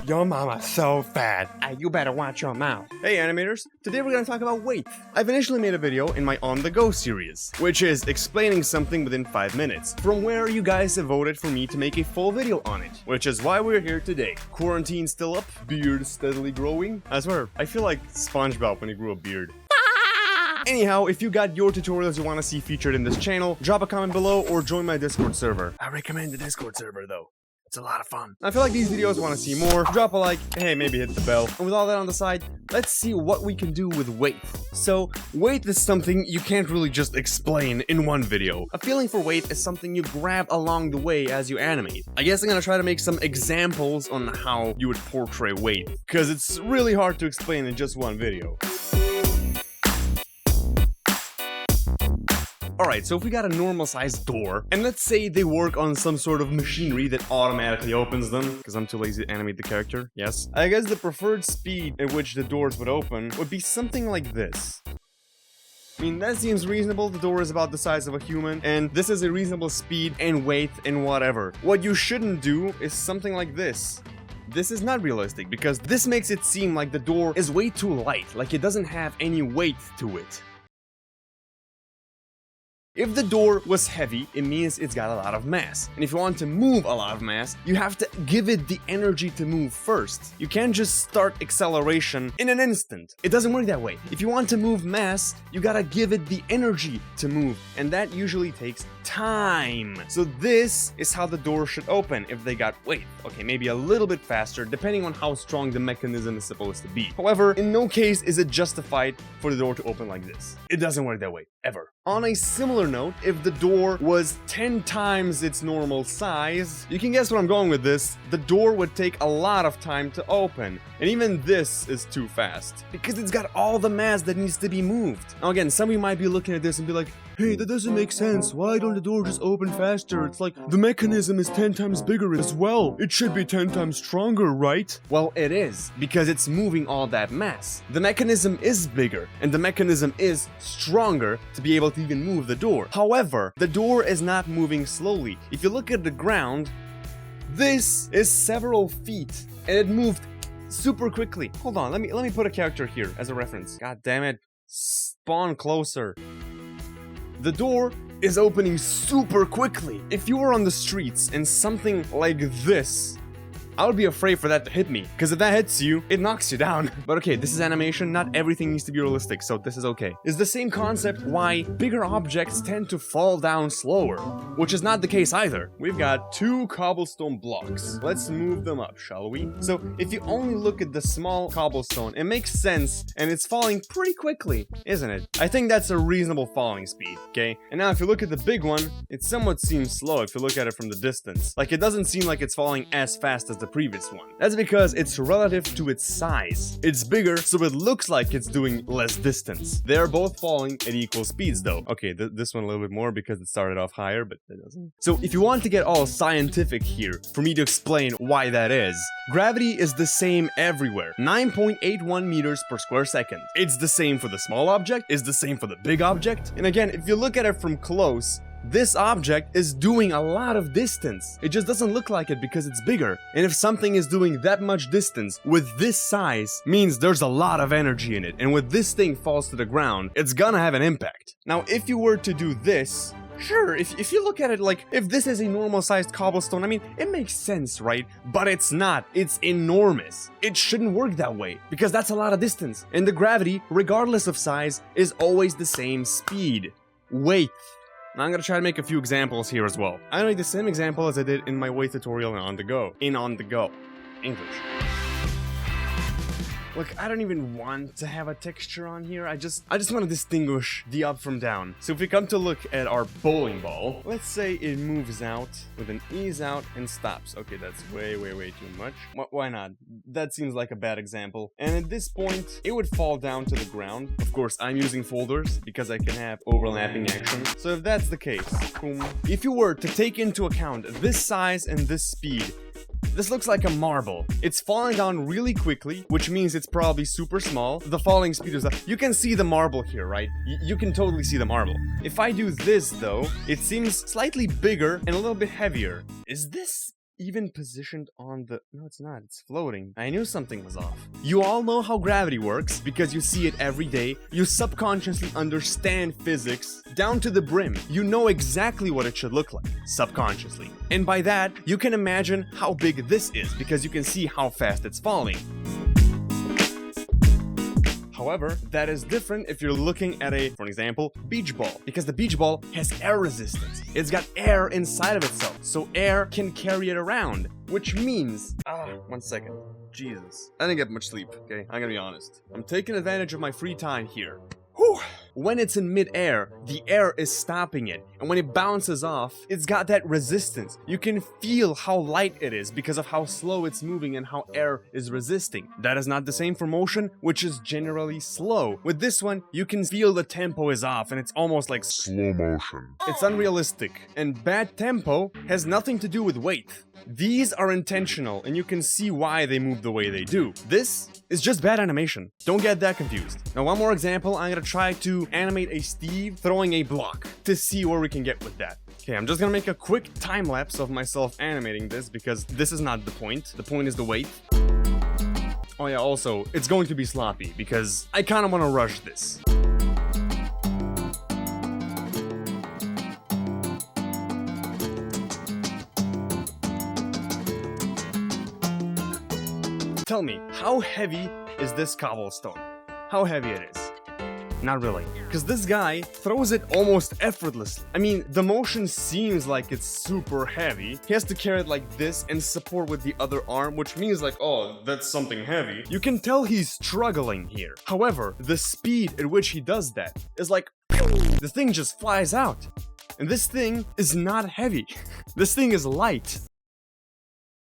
Your mama's so fat. You better watch your mouth. Hey animators, today we're gonna talk about weight. I've initially made a video in my On The Go series, which is explaining something within 5 minutes, from where you guys have voted for me to make a full video on it, which is why we're here today. Quarantine still up, beard steadily growing. I swear, I feel like SpongeBob when he grew a beard. Anyhow, if you got your tutorials you want to see featured in this channel, drop a comment below or join my Discord server. I recommend the Discord server though. It's a lot of fun. I feel like these videos want to see more. Drop a like, hey, maybe hit the bell. And with all that on the side, let's see what we can do with weight. So, weight is something you can't really just explain in one video. A feeling for weight is something you grab along the way as you animate. I guess I'm gonna try to make some examples on how you would portray weight, because it's really hard to explain in just one video. Alright, so if we got a normal sized door, and let's say they work on some sort of machinery that automatically opens them, because I'm too lazy to animate the character, yes. I guess the preferred speed at which the doors would open would be something like this. I mean, that seems reasonable. The door is about the size of a human, and this is a reasonable speed and weight and whatever. What you shouldn't do is something like this. This is not realistic, because this makes it seem like the door is way too light, like it doesn't have any weight to it. If the door was heavy, it means it's got a lot of mass. And if you want to move a lot of mass, you have to give it the energy to move first. You can't just start acceleration in an instant. It doesn't work that way. If you want to move mass, you gotta give it the energy to move. And that usually takes time. So this is how the door should open if they got weight. Okay, maybe a little bit faster, depending on how strong the mechanism is supposed to be. However, in no case is it justified for the door to open like this. It doesn't work that way, ever. On a similar note, if the door was 10 times its normal size, you can guess where I'm going with this, the door would take a lot of time to open. And even this is too fast, because it's got all the mass that needs to be moved. Now again, some of you might be looking at this and be like, hey, that doesn't make sense. Why don't the door just open faster? It's like, the mechanism is 10 times bigger as well. It should be 10 times stronger, right? Well, it is, because it's moving all that mass. The mechanism is bigger, and the mechanism is stronger to be able to even move the door. However, the door is not moving slowly. If you look at the ground, this is several feet, and it moved super quickly. Hold on, let me put a character here as a reference. God damn it. Spawn closer. The door is opening super quickly. If you were on the streets and something like this, I would be afraid for that to hit me, because if that hits you, it knocks you down. But okay, this is animation, not everything needs to be realistic, so this is okay. It's the same concept why bigger objects tend to fall down slower, which is not the case either. We've got 2 cobblestone blocks. Let's move them up, shall we? So if you only look at the small cobblestone, it makes sense, and it's falling pretty quickly, isn't it? I think that's a reasonable falling speed, okay? And now if you look at the big one, it somewhat seems slow if you look at it from the distance. Like, it doesn't seem like it's falling as fast as the previous one. That's because it's relative to its size. It's bigger, so it looks like it's doing less distance. They're both falling at equal speeds though. Okay, this one a little bit more because it started off higher, but it doesn't. So if you want to get all scientific here, for me to explain why that is, gravity is the same everywhere. 9.81 meters per square second. It's the same for the small object, it's the same for the big object. And again, if you look at it from close, this object is doing a lot of distance. It just doesn't look like it because it's bigger. And if something is doing that much distance with this size, means there's a lot of energy in it. And when this thing falls to the ground, it's gonna have an impact. Now, if you were to do this, sure, if you look at it like, if this is a normal sized cobblestone, I mean, it makes sense, right? But it's not. It's enormous. It shouldn't work that way, because that's a lot of distance. And the gravity, regardless of size, is always the same speed. Weight. Now I'm gonna try to make a few examples here as well. I make the same example as I did in my weight tutorial in On The Go. English. Look, I don't even want to have a texture on here. I just want to distinguish the up from down. So if we come to look at our bowling ball, let's say it moves out with an ease out and stops. Okay, that's way too much. Why not? That seems like a bad example. And at this point, it would fall down to the ground. Of course, I'm using folders because I can have overlapping action. So if that's the case, boom. If you were to take into account this size and this speed, this looks like a marble. It's falling down really quickly, which means it's probably super small. The falling speed is you can see the marble here, right? You can totally see the marble. If I do this though, it seems slightly bigger and a little bit heavier. Is this even positioned on the... No, it's not. It's floating. I knew something was off. You all know how gravity works because you see it every day. You subconsciously understand physics down to the brim. You know exactly what it should look like, subconsciously. And by that, you can imagine how big this is because you can see how fast it's falling. However, that is different if you're looking at for example, beach ball, because the beach ball has air resistance. It's got air inside of itself, so air can carry it around, which means... one second. Jesus. I didn't get much sleep, okay? I'm gonna be honest. I'm taking advantage of my free time here. Whew. When it's in mid-air, the air is stopping it, and when it bounces off, it's got that resistance. You can feel how light it is because of how slow it's moving and how air is resisting. That is not the same for motion, which is generally slow. With this one, you can feel the tempo is off, and it's almost like slow motion. It's unrealistic, and bad tempo has nothing to do with weight. These are intentional, and you can see why they move the way they do. This is just bad animation. Don't get that confused. Now, one more example, I'm gonna try to animate a Steve throwing a block to see where we can get with that. Okay, I'm just gonna make a quick time lapse of myself animating this because this is not the point. The point is the weight. Oh yeah, also, it's going to be sloppy because I kind of want to rush this. Tell me, how heavy is this cobblestone? How heavy it is? Not really. Because this guy throws it almost effortlessly. I mean, the motion seems like it's super heavy. He has to carry it like this and support with the other arm, which means like, oh, that's something heavy. You can tell he's struggling here. However, the speed at which he does that is like, the thing just flies out. And this thing is not heavy. This thing is light.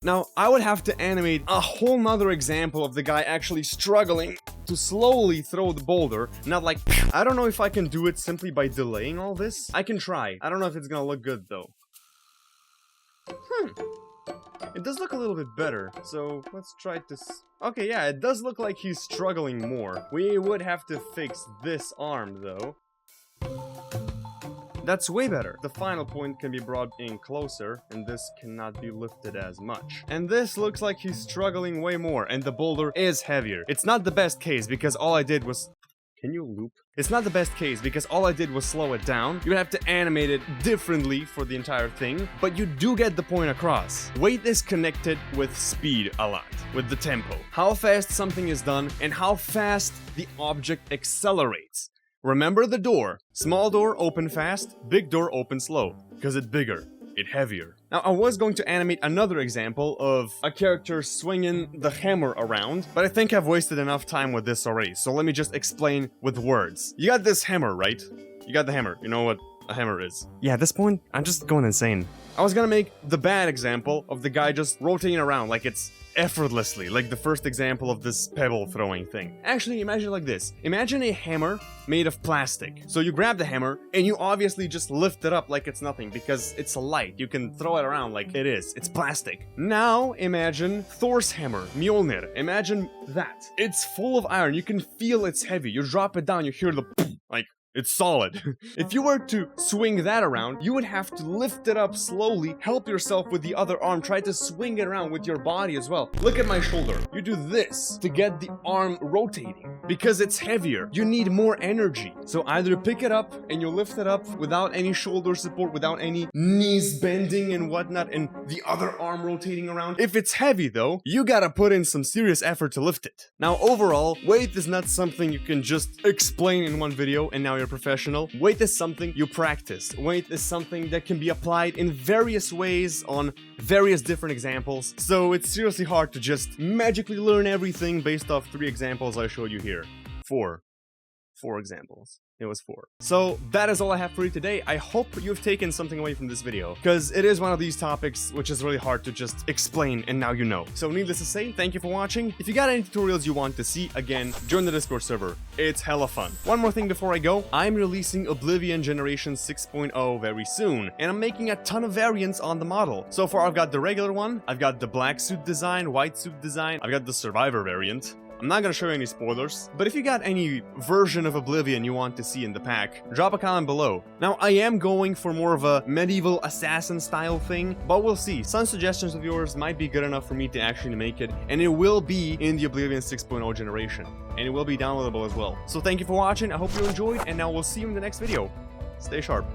Now, I would have to animate a whole nother example of the guy actually struggling to slowly throw the boulder, not like... I don't know if I can do it simply by delaying all this. I can try. I don't know if it's gonna look good, though. It does look a little bit better, so let's try this. Okay, yeah, it does look like he's struggling more. We would have to fix this arm, though. That's way better. The final point can be brought in closer, and this cannot be lifted as much. And this looks like he's struggling way more, and the boulder is heavier. It's not the best case, because all I did was... Can you loop? It's not the best case, because all I did was slow it down. You would have to animate it differently for the entire thing, but you do get the point across. Weight is connected with speed a lot, with the tempo. How fast something is done, and how fast the object accelerates. Remember the door. Small door, open fast. Big door, open slow. Because it's bigger. It's heavier. Now, I was going to animate another example of a character swinging the hammer around, but I think I've wasted enough time with this already, so let me just explain with words. You got this hammer, right? You got the hammer. You know what a hammer is. Yeah, at this point, I'm just going insane. I was gonna make the bad example of the guy just rotating around like it's effortlessly, like the first example of this pebble throwing thing. Actually, imagine like this. Imagine a hammer made of plastic. So you grab the hammer, and you obviously just lift it up like it's nothing, because it's light. You can throw it around like it is. It's plastic. Now, imagine Thor's hammer, Mjolnir. Imagine that. It's full of iron. You can feel it's heavy. You drop it down, you hear the like, it's solid. If you were to swing that around, you would have to lift it up slowly, help yourself with the other arm, try to swing it around with your body as well. Look at my shoulder. You do this to get the arm rotating. Because it's heavier, you need more energy. So either pick it up and you lift it up without any shoulder support, without any knees bending and whatnot, and the other arm rotating around. If it's heavy though, you gotta put in some serious effort to lift it. Now overall, weight is not something you can just explain in one video and now you're professional. Weight is something you practice. Weight is something that can be applied in various ways on various different examples. So it's seriously hard to just magically learn everything based off 3 examples I showed you here. 4 examples. It was 4. So that is all I have for you today. I hope you've taken something away from this video, because it is one of these topics which is really hard to just explain, and now you know. So needless to say, thank you for watching. If you got any tutorials you want to see, again, join the Discord server. It's hella fun. One more thing before I go, I'm releasing Oblivion Generation 6.0 very soon, and I'm making a ton of variants on the model. So far I've got the regular one, I've got the black suit design, white suit design, I've got the survivor variant. I'm not gonna show you any spoilers, but if you got any version of Oblivion you want to see in the pack, drop a comment below. Now, I am going for more of a medieval assassin style thing, but we'll see. Some suggestions of yours might be good enough for me to actually make it, and it will be in the Oblivion 6.0 generation, and it will be downloadable as well. So thank you for watching, I hope you enjoyed, and now we'll see you in the next video. Stay sharp.